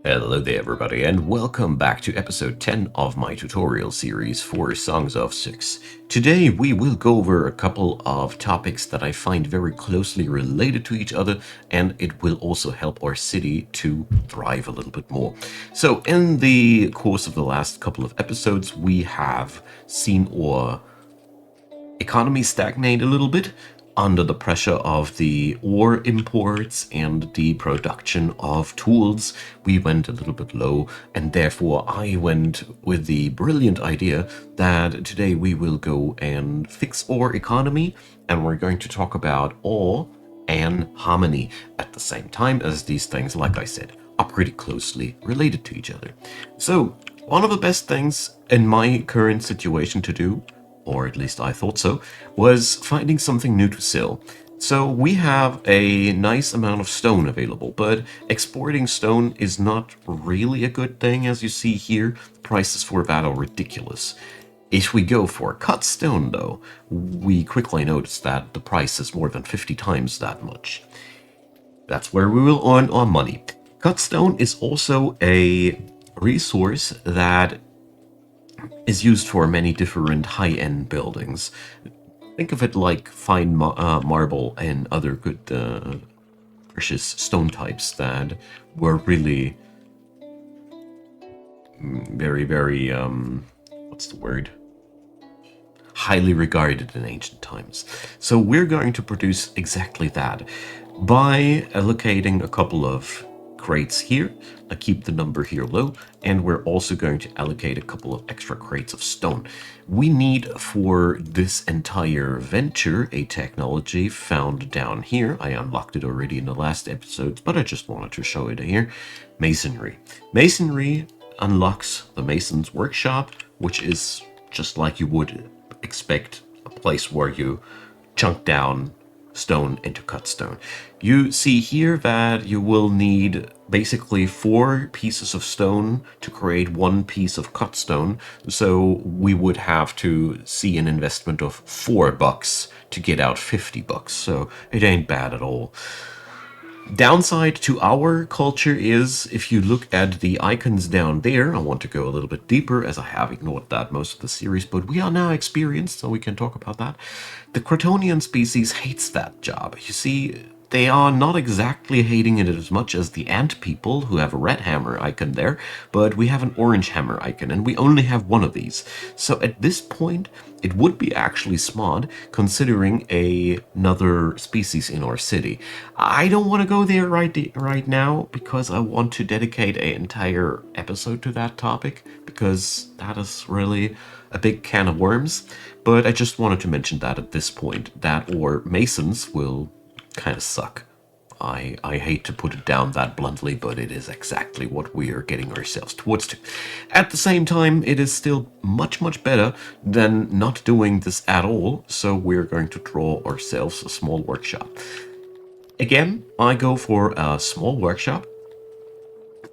Hello there everybody, and welcome back to episode 10 of my tutorial series for Songs of SYX. Today we will go over a couple of topics that I find very closely related to each other, and it will also help our city to thrive a little bit more. So in the course of the last couple of episodes, we have seen our economy stagnate a little bit under the pressure of the ore imports and the production of tools. We went a little bit low, and therefore I went with the brilliant idea that today we will go and fix our economy, and we're going to talk about ore and harmony at the same time, as these things, like I said, are pretty closely related to each other. So one of the best things in my current situation to do, or at least I thought so, was finding something new to sell. So we have a nice amount of stone available, but exporting stone is not really a good thing. As you see here, the prices for that are ridiculous. If we go for cut stone, though, we quickly notice that the price is more than 50 times that much. That's where we will earn our money. Cut stone is also a resource that is used for many different high-end buildings. Think of it like fine marble and other good precious stone types that were really very, what's the word? Highly regarded in ancient times. So we're going to produce exactly that by allocating a couple of crates here. I keep the number here low, and we're also going to allocate a couple of extra crates of stone. We need for this entire venture a technology found down here. I unlocked it already in the last episodes, but I just wanted to show it here. Masonry. Masonry unlocks the mason's workshop, which is just like you would expect a place where you chunk down stone into cut stone. You see here that you will need basically 4 pieces of stone to create 1 piece of cut stone. So we would have to see an investment of $4 to get out $50. So it ain't bad at all. Downside to our culture is, if you look at the icons down there, I want to go a little bit deeper as I have ignored that most of the series, but we are now experienced, so we can talk about that. The Crotonian species hates that job. You see, they are not exactly hating it as much as the ant people, who have a red hammer icon there, but we have an orange hammer icon, and we only have one of these. So at this point, it would be actually smart considering another species in our city. I don't want to go there right now because I want to dedicate an entire episode to that topic, because that is really a big can of worms. But I just wanted to mention that at this point, that our masons will kind of suck. I hate to put it down that bluntly, but it is exactly what we are getting ourselves towards to. At the same time, it is still much better than not doing this at all, so we're going to draw ourselves a small workshop. Again, I go for a small workshop,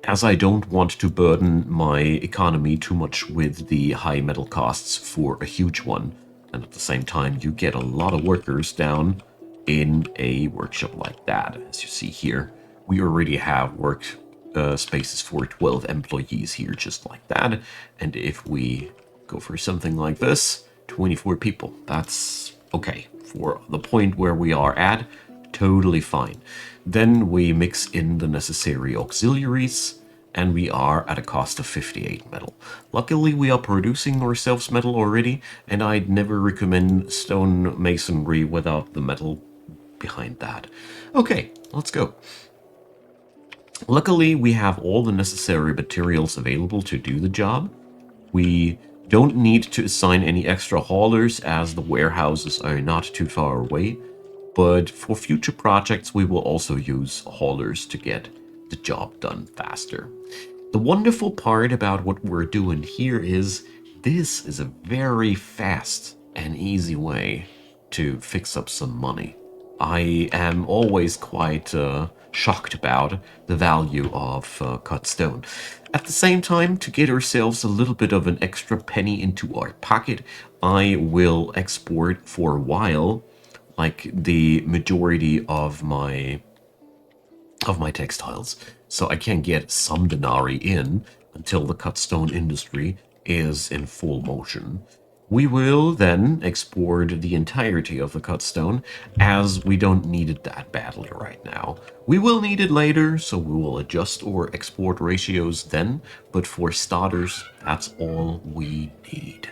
as I don't want to burden my economy too much with the high metal costs for a huge one. And at the same time, you get a lot of workers down in a workshop like that. As you see here, we already have work spaces for 12 employees here, just like that. And if we go for something like this, 24 people, that's okay. For the point where we are at, totally fine. Then we mix in the necessary auxiliaries, and we are at a cost of 58 metal. Luckily, we are producing ourselves metal already, and I'd never recommend stone masonry without the metal behind that. Okay, let's go. Luckily, we have all the necessary materials available to do the job. We don't need to assign any extra haulers, as the warehouses are not too far away. But for future projects, we will also use haulers to get the job done faster. The wonderful part about what we're doing here is this is a very fast and easy way to fix up some money. I am always quite shocked about the value of cut stone. At the same time, to get ourselves a little bit of an extra penny into our pocket, I will export for a while, like the majority of my textiles. so I can get some denarii in until the cut stone industry is in full motion. We will then export the entirety of the cut stone, as we don't need it that badly right now. We will need it later, so we will adjust our export ratios then, but for starters, that's all we need.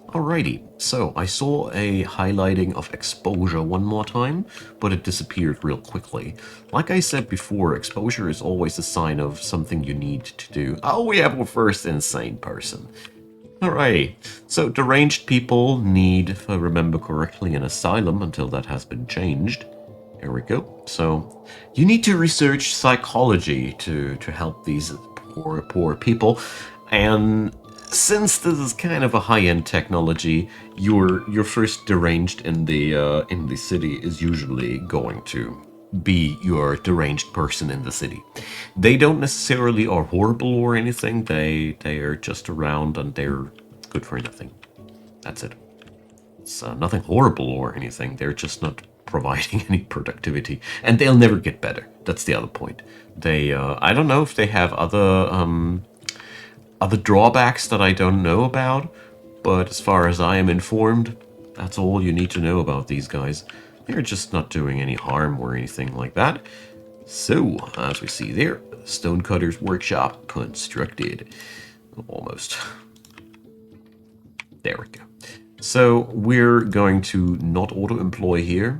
Alrighty, so I saw a highlighting of exposure one more time, but it disappeared real quickly. Like I said before, exposure is always a sign of something you need to do. Oh, we have our first insane person. Alrighty, so deranged people need, if I remember correctly, an asylum until that has been changed. There we go. So you need to research psychology to help these poor people, and since this is kind of a high-end technology, your first deranged in the city is usually going to be your deranged person in the city. They don't necessarily are horrible or anything. They are just around and they're good for nothing. That's it. It's nothing horrible or anything. They're just not providing any productivity, and they'll never get better. That's the other point. They I don't know if they have other drawbacks that I don't know about, but as far as I am informed, that's all you need to know about these guys. They're just not doing any harm or anything like that. So, as we see there, Stonecutter's Workshop constructed. Almost. There we go. So, we're going to not auto-employ here.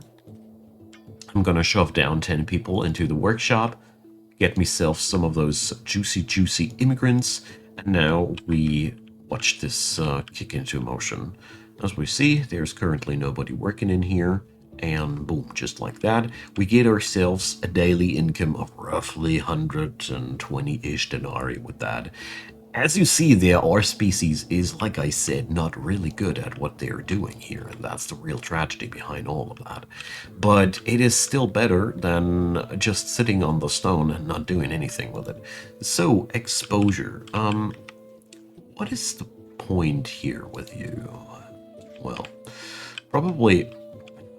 I'm going to shove down 10 people into the workshop, get myself some of those juicy immigrants, and now we watch this kick into motion. As we see, there's currently nobody working in here, and boom, just like that, we get ourselves a daily income of roughly 120-ish denarii with that. As you see there, our species is, like I said, not really good at what they're doing here, and that's the real tragedy behind all of that. But it is still better than just sitting on the stone and not doing anything with it. So, exposure. What is the point here with you? Well, probably...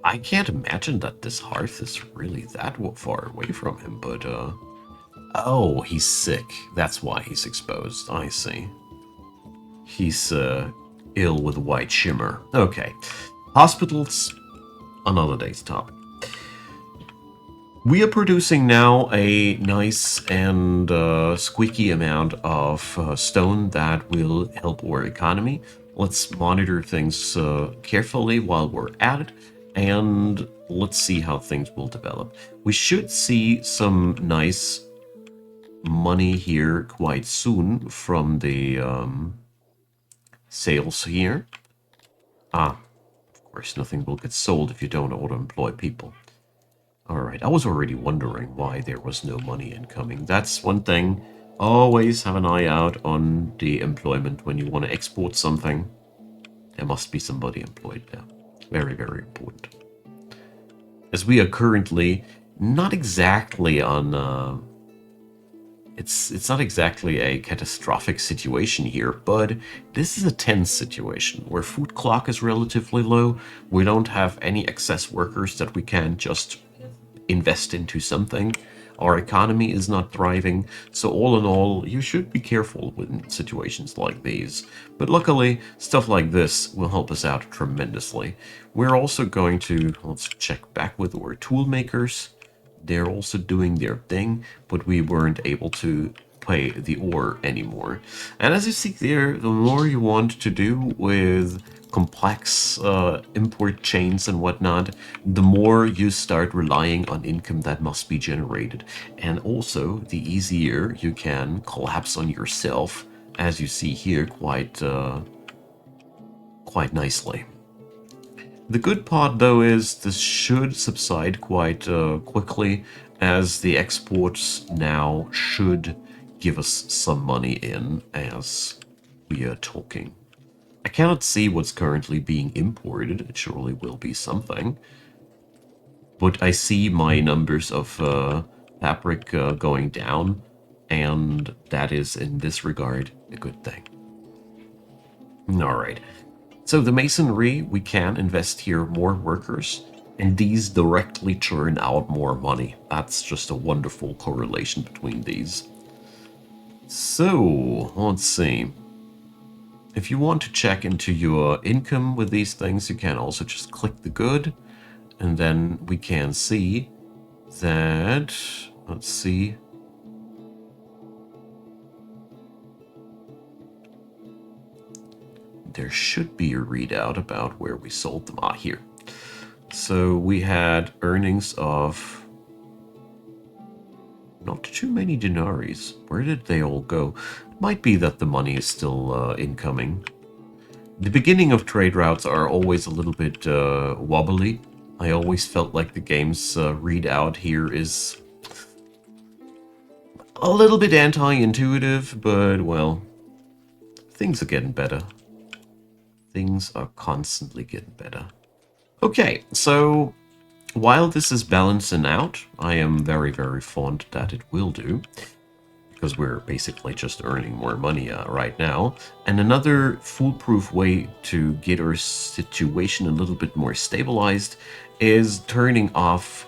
I can't imagine that this hearth is really that far away from him, but, oh, he's sick. That's why he's exposed. I see. He's, ill with white shimmer. Okay. Hospitals, another day's topic. We are producing now a nice and squeaky amount of stone that will help our economy. Let's monitor things carefully while we're at it, and let's see how things will develop. We should see some nice money here quite soon from the sales here. Of course, nothing will get sold if you don't auto-employ people. Alright, I was already wondering why there was no money incoming. That's one thing. Always have an eye out on the employment when you want to export something. There must be somebody employed there. Very, very important. As we are currently not exactly on... It's not exactly a catastrophic situation here, but this is a tense situation where food clock is relatively low. We don't have any excess workers that we can just invest into something. Our economy is not thriving, so all in all, you should be careful with situations like these. But luckily, stuff like this will help us out tremendously. We're also going to, let's check back with our tool makers. They're also doing their thing, but we weren't able to pay the ore anymore. And as you see there, the more you want to do with complex import chains and whatnot, the more you start relying on income that must be generated. And also, the easier you can collapse on yourself, as you see here, quite nicely. The good part, though, is this should subside quite quickly, as the exports now should give us some money in as we are talking. I cannot see what's currently being imported. It surely will be something. But I see my numbers of fabric going down, and that is, in this regard, a good thing. Alright. So the masonry, we can invest here more workers, and these directly churn out more money. That's just a wonderful correlation between these. So, let's see. If you want to check into your income with these things, you can also just click the good, and then we can see that, let's see, there should be a readout about where we sold them. Ah, here. So we had earnings of not too many denaries. Where did they all go? It might be that the money is still incoming. The beginning of trade routes are always a little bit wobbly. I always felt like the game's readout here is a little bit anti-intuitive, but well, things are getting better. Things are constantly getting better. Okay, so while this is balancing out, I am very, very fond that it will do, because we're basically just earning more money right now. And another foolproof way to get our situation a little bit more stabilized is turning off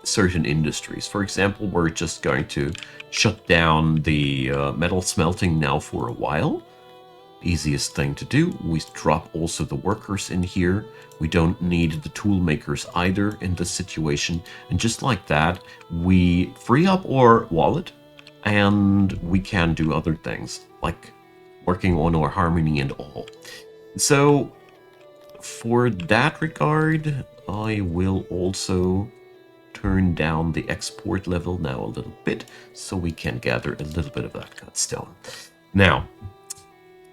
certain industries. For example, we're just going to shut down the metal smelting now for a while. Easiest thing to do. We drop also the workers in here. We don't need the tool makers either in this situation. And just like that, we free up our wallet and we can do other things like working on our harmony and all. So for that regard, I will also turn down the export level now a little bit so we can gather a little bit of that cutstone. Now,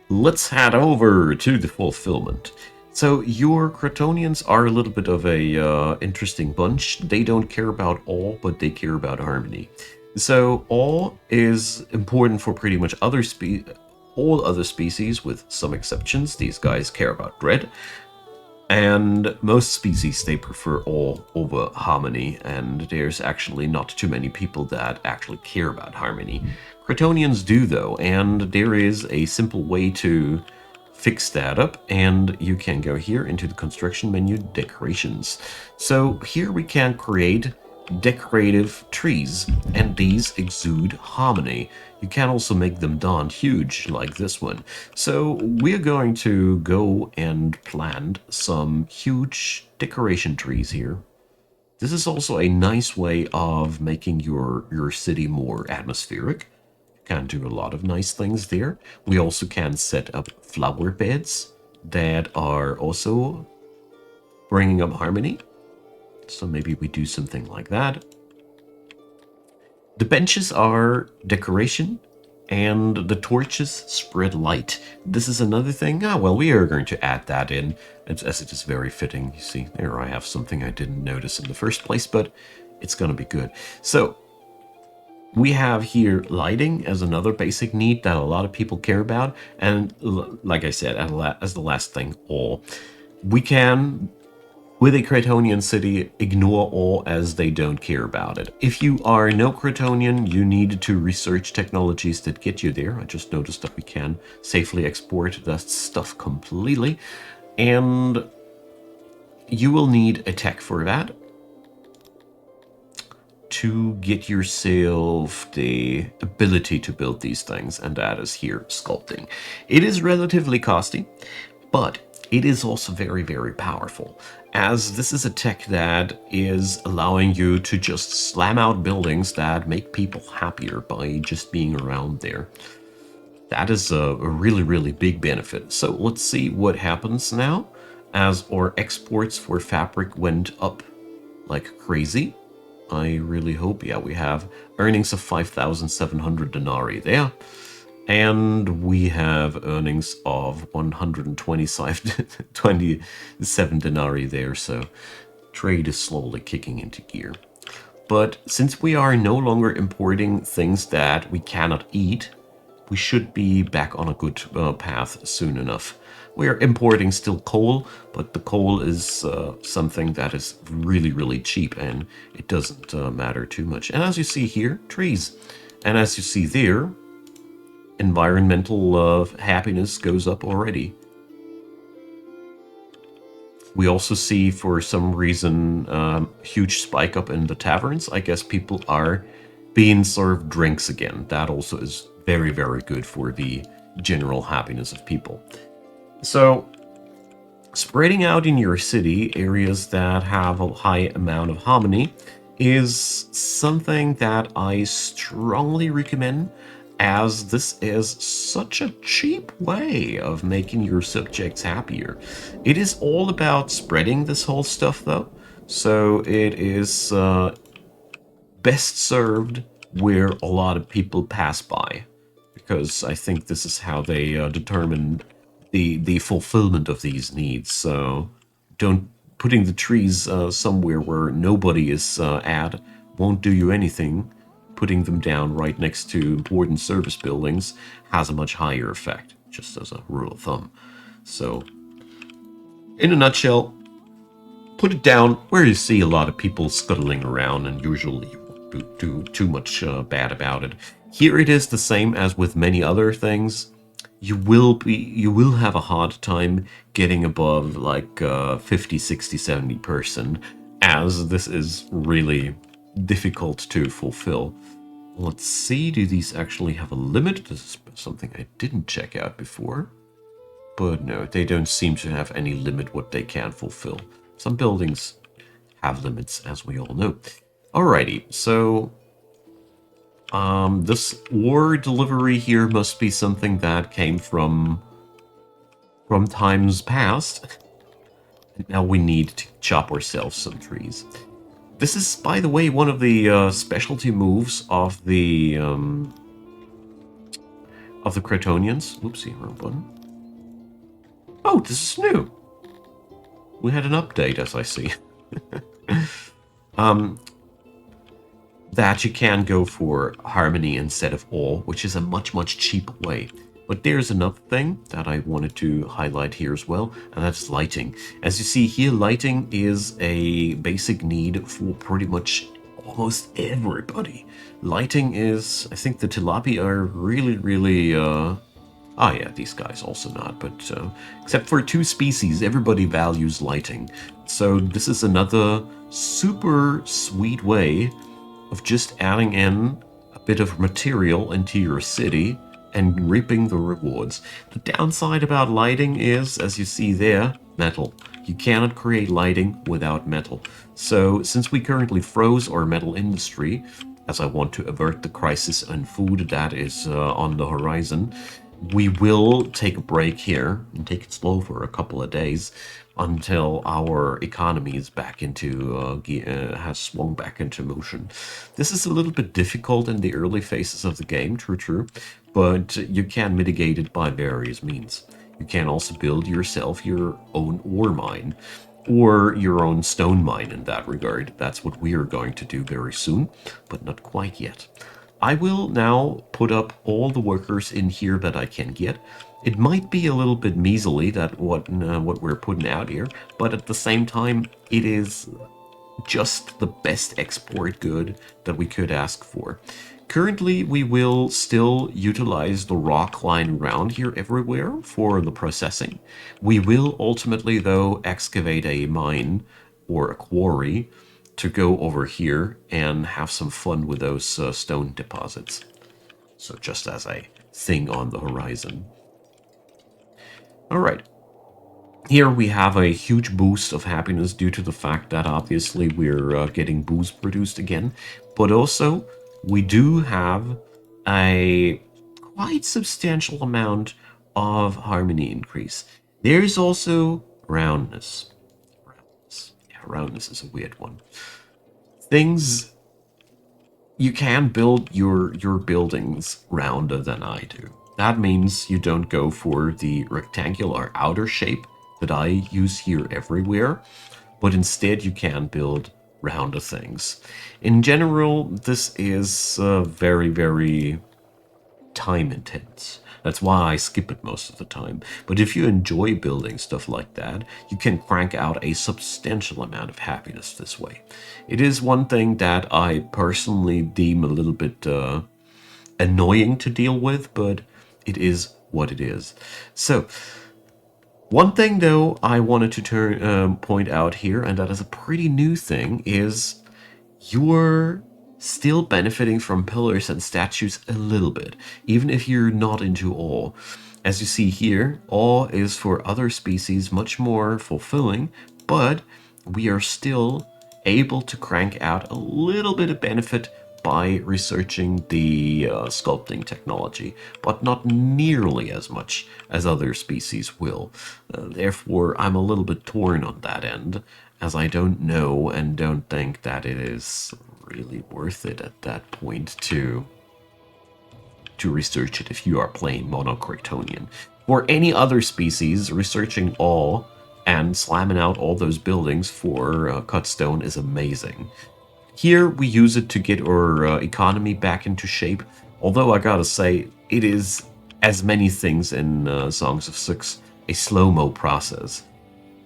let's head over to the fulfillment. So your Crotonians are a little bit of a interesting bunch. They don't care about all, but they care about harmony. So all is important for pretty much all other species, with some exceptions. These guys care about dread. And most species, they prefer all over harmony, and there's actually not too many people that actually care about harmony. Crotonians do, though, and there is a simple way to fix that up, and you can go here into the construction menu, decorations. So here we can create decorative trees, and these exude harmony. You can also make them darn huge, like this one. So we're going to go and plant some huge decoration trees here. This is also a nice way of making your city more atmospheric. You can do a lot of nice things there. We also can set up flower beds that are also bringing up harmony. So maybe we do something like that. The benches are decoration, and the torches spread light. This is another thing. Well, we are going to add that in, as it is very fitting. You see, there I have something I didn't notice in the first place, but it's going to be good. So we have here lighting as another basic need that a lot of people care about. And like I said, as the last thing, all. We can, with a Cretonian city, ignore all as they don't care about it. If you are no Cretonian, you need to research technologies that get you there. I just noticed that we can safely export that stuff completely. And you will need a tech for that to get yourself the ability to build these things, and that is here, sculpting. It is relatively costly, but it is also very, very powerful, as this is a tech that is allowing you to just slam out buildings that make people happier by just being around there. That is a really, really big benefit. So let's see what happens now as our exports for fabric went up like crazy. I really hope, yeah, we have earnings of 5,700 denarii there. And we have earnings of 127 denarii there, so trade is slowly kicking into gear. But since we are no longer importing things that we cannot eat, we should be back on a good path soon enough. We are importing still coal, but the coal is something that is really, really cheap, and it doesn't matter too much. And as you see here, trees. And as you see there, environmental happiness goes up already. We also see, for some reason, huge spike up in the taverns. I guess people are being served drinks again. That also is very, very good for the general happiness of people. So, spreading out in your city areas that have a high amount of harmony is something that I strongly recommend, as this is such a cheap way of making your subjects happier. It is all about spreading this whole stuff, though, so it is best served where a lot of people pass by, because I think this is how they determine the fulfillment of these needs. So don't putting the trees somewhere where nobody is at won't do you anything. Putting them down right next to important service buildings has a much higher effect, just as a rule of thumb. So, in a nutshell, put it down where you see a lot of people scuttling around, and usually you won't do too much bad about it. Here it is the same as with many other things. You will have a hard time getting above like 50, 60, 70%, as this is really difficult to fulfill. Let's see, do these actually have a limit? This is something I didn't check out before. But no, they don't seem to have any limit what they can fulfill. Some buildings have limits, as we all know. Alrighty, so this war delivery here must be something that came from times past. Now we need to chop ourselves some trees. This is, by the way, one of the specialty moves of the Cretonians. Oopsie, wrong button. Oh, this is new. We had an update, as I see. That you can go for harmony instead of all, which is a much, much cheaper way. But there's another thing that I wanted to highlight here as well, and that's lighting. As you see here, lighting is a basic need for pretty much almost everybody. Lighting is, I think the tilapia are really, really, yeah, these guys also not, but except for two species, everybody values lighting. So this is another super sweet way of just adding in a bit of material into your city and reaping the rewards. The downside about lighting is, as you see there, metal. You cannot create lighting without metal. So since we currently froze our metal industry, as I want to avert the crisis in food that is on the horizon, we will take a break here and take it slow for a couple of days until our economy is back into has swung back into motion. This is a little bit difficult in the early phases of the game, true, but you can mitigate it by various means. You can also build yourself your own ore mine, or your own stone mine in that regard. That's what we are going to do very soon, but not quite yet. I will now put up all the workers in here that I can get. It might be a little bit measly that what we're putting out here, but at the same time, it is just the best export good that we could ask for. Currently, we will still utilize the rock lying around here everywhere for the processing. We will ultimately, though, excavate a mine or a quarry to go over here and have some fun with those stone deposits. So just as a thing on the horizon. All right. Here we have a huge boost of happiness due to the fact that obviously we're getting booze produced again, but also we do have a quite substantial amount of harmony increase. There is also roundness. Yeah, roundness is a weird one. Things, you can build your buildings rounder than I do. That means you don't go for the rectangular outer shape that I use here everywhere, but instead you can build rounder things. In general, this is very, very time intense. That's why I skip it most of the time. But if you enjoy building stuff like that, you can crank out a substantial amount of happiness this way. It is one thing that I personally deem a little bit annoying to deal with, but it is what it is. So, One thing, though, I wanted to point out here, and that is a pretty new thing, is you're still benefiting from pillars and statues a little bit, even if you're not into awe. As you see here, awe is for other species much more fulfilling, but we are still able to crank out a little bit of benefit by researching the sculpting technology, but not nearly as much as other species will. Therefore, I'm a little bit torn on that end, as I don't know and don't think that it is really worth it at that point to research it if you are playing Monocratonian. For any other species, researching all and slamming out all those buildings for cut stone is amazing. Here we use it to get our economy back into shape, although I gotta say, it is, as many things in Songs of SYX, a slow-mo process.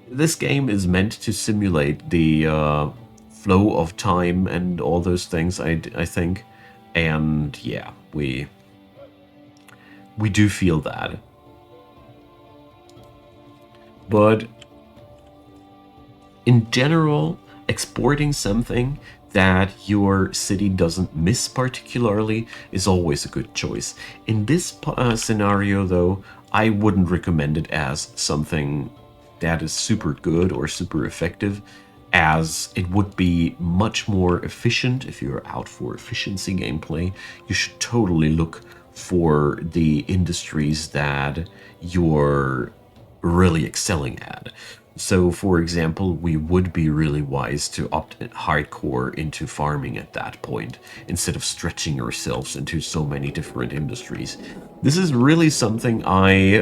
This game is meant to simulate the flow of time and all those things, I think, and yeah, we do feel that. But in general, exporting something that your city doesn't miss particularly is always a good choice. In this scenario, though, I wouldn't recommend it as something that is super good or super effective, as it would be much more efficient if you're out for efficiency gameplay. You should totally look for the industries that you're really excelling at. So, for example, we would be really wise to opt hardcore into farming at that point, instead of stretching ourselves into so many different industries. This is really something I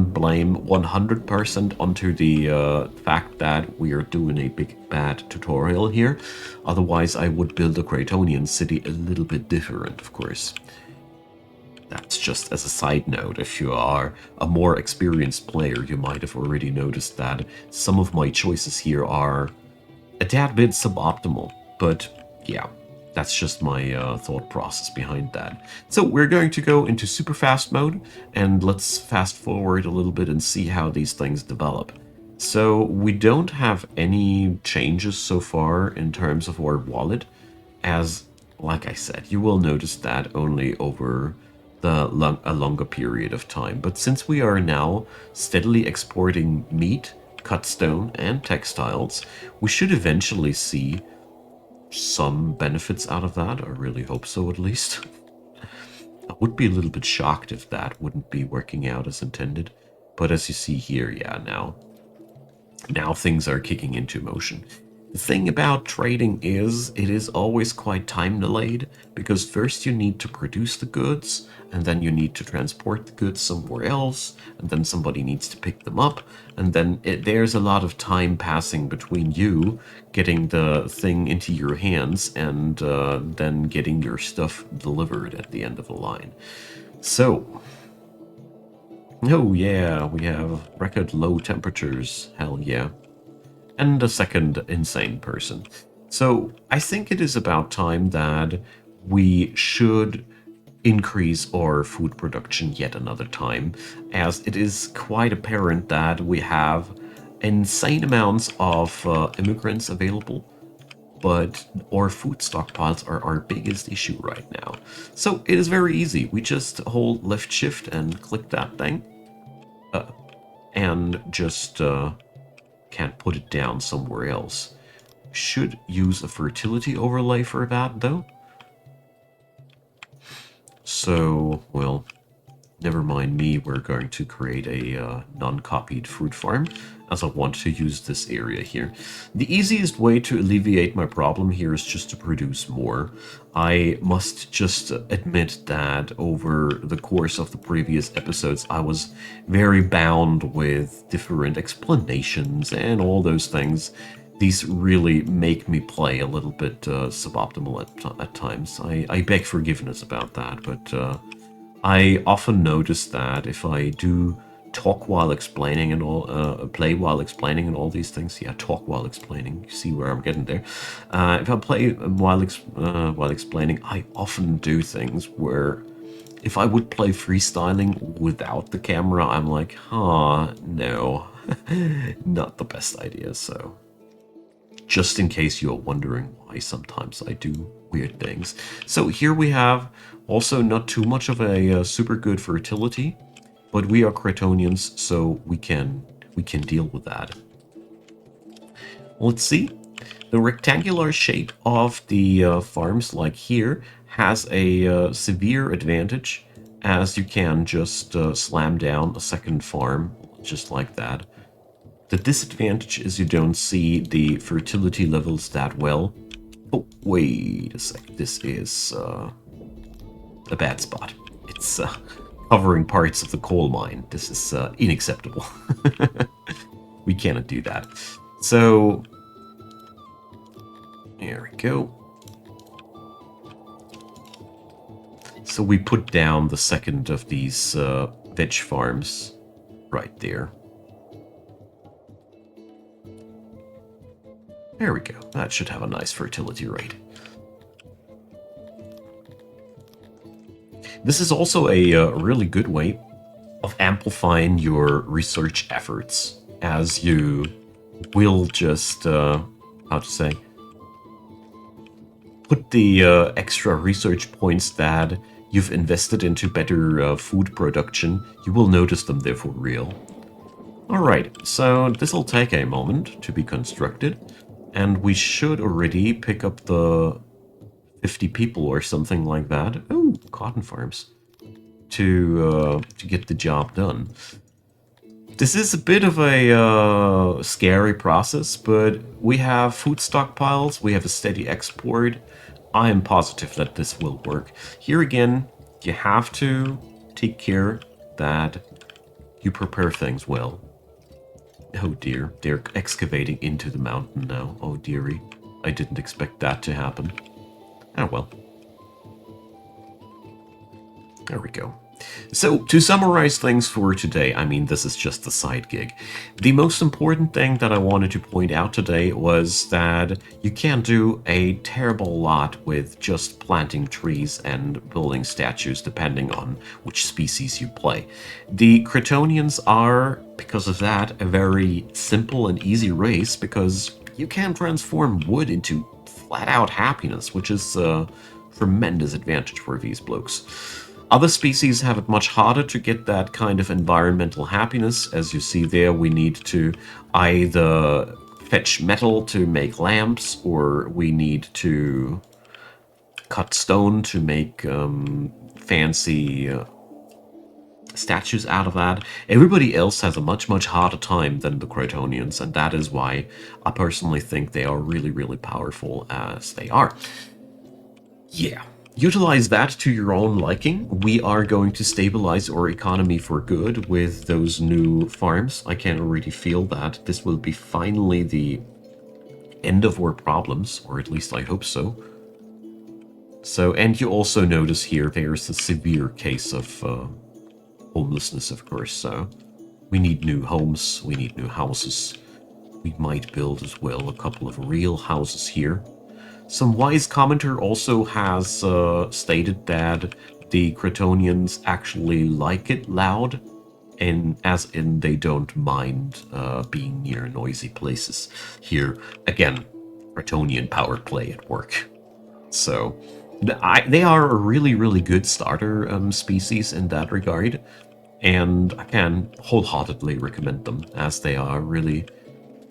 blame 100% onto the fact that we are doing a big bad tutorial here. Otherwise, I would build a Cratonian city a little bit different, of course. That's just as a side note. If you are a more experienced player, you might have already noticed that some of my choices here are a tad bit suboptimal. But yeah, that's just my thought process behind that. So we're going to go into super fast mode, and let's fast forward a little bit and see how these things develop. So we don't have any changes so far in terms of our wallet, as, like I said, you will notice that only over a longer period of time. But since we are now steadily exporting meat, cut stone, and textiles, we should eventually see some benefits out of that. I really hope so, at least. I would be a little bit shocked if that wouldn't be working out as intended. But as you see here, yeah, now things are kicking into motion. The thing about trading is, it is always quite time delayed, because first you need to produce the goods, and then you need to transport the goods somewhere else, and then somebody needs to pick them up, and then there's a lot of time passing between you getting the thing into your hands and then getting your stuff delivered at the end of the line. So, oh yeah, we have record low temperatures, hell yeah. And a second insane person. So I think it is about time that we should increase our food production yet another time, as it is quite apparent that we have insane amounts of immigrants available, but our food stockpiles are our biggest issue right now. So it is very easy. We just hold left shift and click that thing, and just can't put it down somewhere else. Should use a fertility overlay for that, though. So, well, never mind me. We're going to create a non-copied fruit farm, as I want to use this area here. The easiest way to alleviate my problem here is just to produce more. I must just admit that over the course of the previous episodes, I was very bound with different explanations and all those things. These really make me play a little bit suboptimal at times. I beg forgiveness about that, but I often notice that if I do talk while explaining and all, play while explaining and all these things, yeah, talk while explaining, you see where I'm getting there. If I play while explaining, I often do things where if I would play freestyling without the camera, I'm like, no, not the best idea, so just in case you're wondering why sometimes I do weird things. So here we have also not too much of a super good fertility, but we are Cretonians, so we can deal with that. Let's see. The rectangular shape of the farms, like here, has a severe advantage, as you can just slam down a second farm, just like that. The disadvantage is you don't see the fertility levels that well. Oh, wait a sec. This is a bad spot. It's covering parts of the coal mine. This is unacceptable. We cannot do that. So, here we go. So we put down the second of these veg farms right there. There we go. That should have a nice fertility rate. This is also a really good way of amplifying your research efforts, as you will just, how to say, put the extra research points that you've invested into better food production. You will notice them there for real. Alright, so this will take a moment to be constructed, and we should already pick up the 50 people or something like that. Oh, cotton farms. To get the job done. This is a bit of a scary process, but we have food stockpiles, we have a steady export. I am positive that this will work. Here again, you have to take care that you prepare things well. Oh dear, they're excavating into the mountain now. Oh dearie, I didn't expect that to happen. Oh well. There we go. So, to summarize things for today, I mean, this is just a side gig. The most important thing that I wanted to point out today was that you can't do a terrible lot with just planting trees and building statues, depending on which species you play. The Cretonians are, because of that, a very simple and easy race, because you can transform wood into flat-out happiness, which is a tremendous advantage for these blokes. Other species have it much harder to get that kind of environmental happiness. As you see there, we need to either fetch metal to make lamps, or we need to cut stone to make fancy statues out of that. Everybody else has a much, much harder time than the Cretonians, and that is why I personally think they are really, really powerful as they are. Yeah. Utilize that to your own liking. We are going to stabilize our economy for good with those new farms. I can already feel that. This will be finally the end of our problems, or at least I hope so. So, and you also notice here there's a severe case of homelessness, of course. So we need new homes, we need new houses. We might build as well a couple of real houses here. Some wise commenter also has stated that the Cretonians actually like it loud, and as in they don't mind being near noisy places. Here, again, Cretonian power play at work. So, they are a really, really good starter species in that regard, and I can wholeheartedly recommend them, as they are really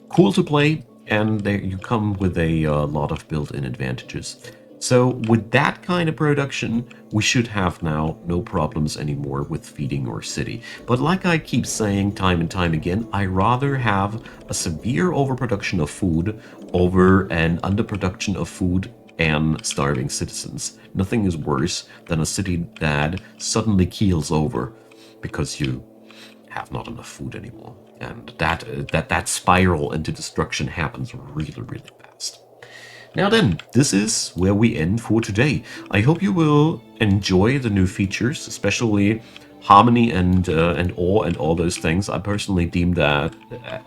cool to play, and you come with a lot of built-in advantages. So with that kind of production, we should have now no problems anymore with feeding our city. But like I keep saying time and time again, I rather have a severe overproduction of food over an underproduction of food and starving citizens. Nothing is worse than a city that suddenly keels over because you have not enough food anymore. And that spiral into destruction happens really, really fast. Now then, this is where we end for today. I hope you will enjoy the new features, especially harmony and awe and all those things. I personally deem that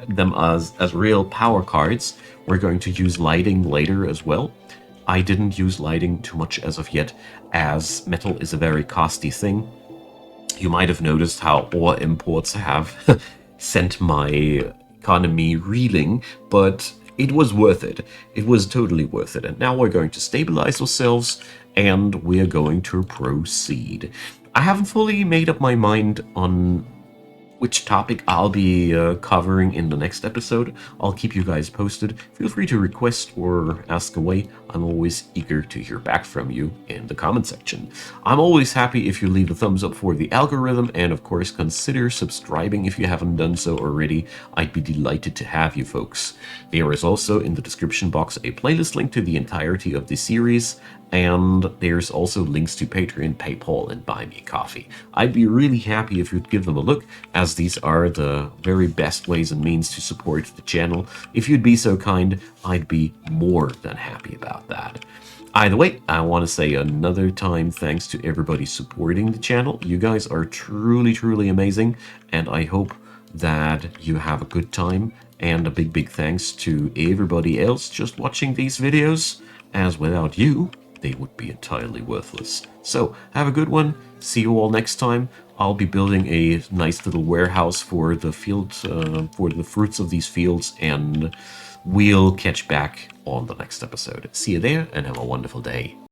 them as real power cards. We're going to use lighting later as well. I didn't use lighting too much as of yet, as metal is a very costly thing. You might have noticed how ore imports have sent my economy reeling, but it was worth it. It was totally worth it. And now we're going to stabilize ourselves and we're going to proceed. I haven't fully made up my mind on which topic I'll be covering in the next episode. I'll keep you guys posted. Feel free to request or ask away. I'm always eager to hear back from you in the comment section. I'm always happy if you leave a thumbs up for the algorithm, and of course consider subscribing if you haven't done so already. I'd be delighted to have you folks. There is also in the description box a playlist link to the entirety of the series, and there's also links to Patreon, PayPal, and Buy Me a Coffee. I'd be really happy if you'd give them a look, as these are the very best ways and means to support the channel. If you'd be so kind, I'd be more than happy about that. Either way, I want to say another time thanks to everybody supporting the channel. You guys are truly, truly amazing, and I hope that you have a good time. And a big, big thanks to everybody else just watching these videos, as without you, they would be entirely worthless. So, have a good one. See you all next time. I'll be building a nice little warehouse for the fields, for the fruits of these fields, and we'll catch back on the next episode. See you there, and have a wonderful day.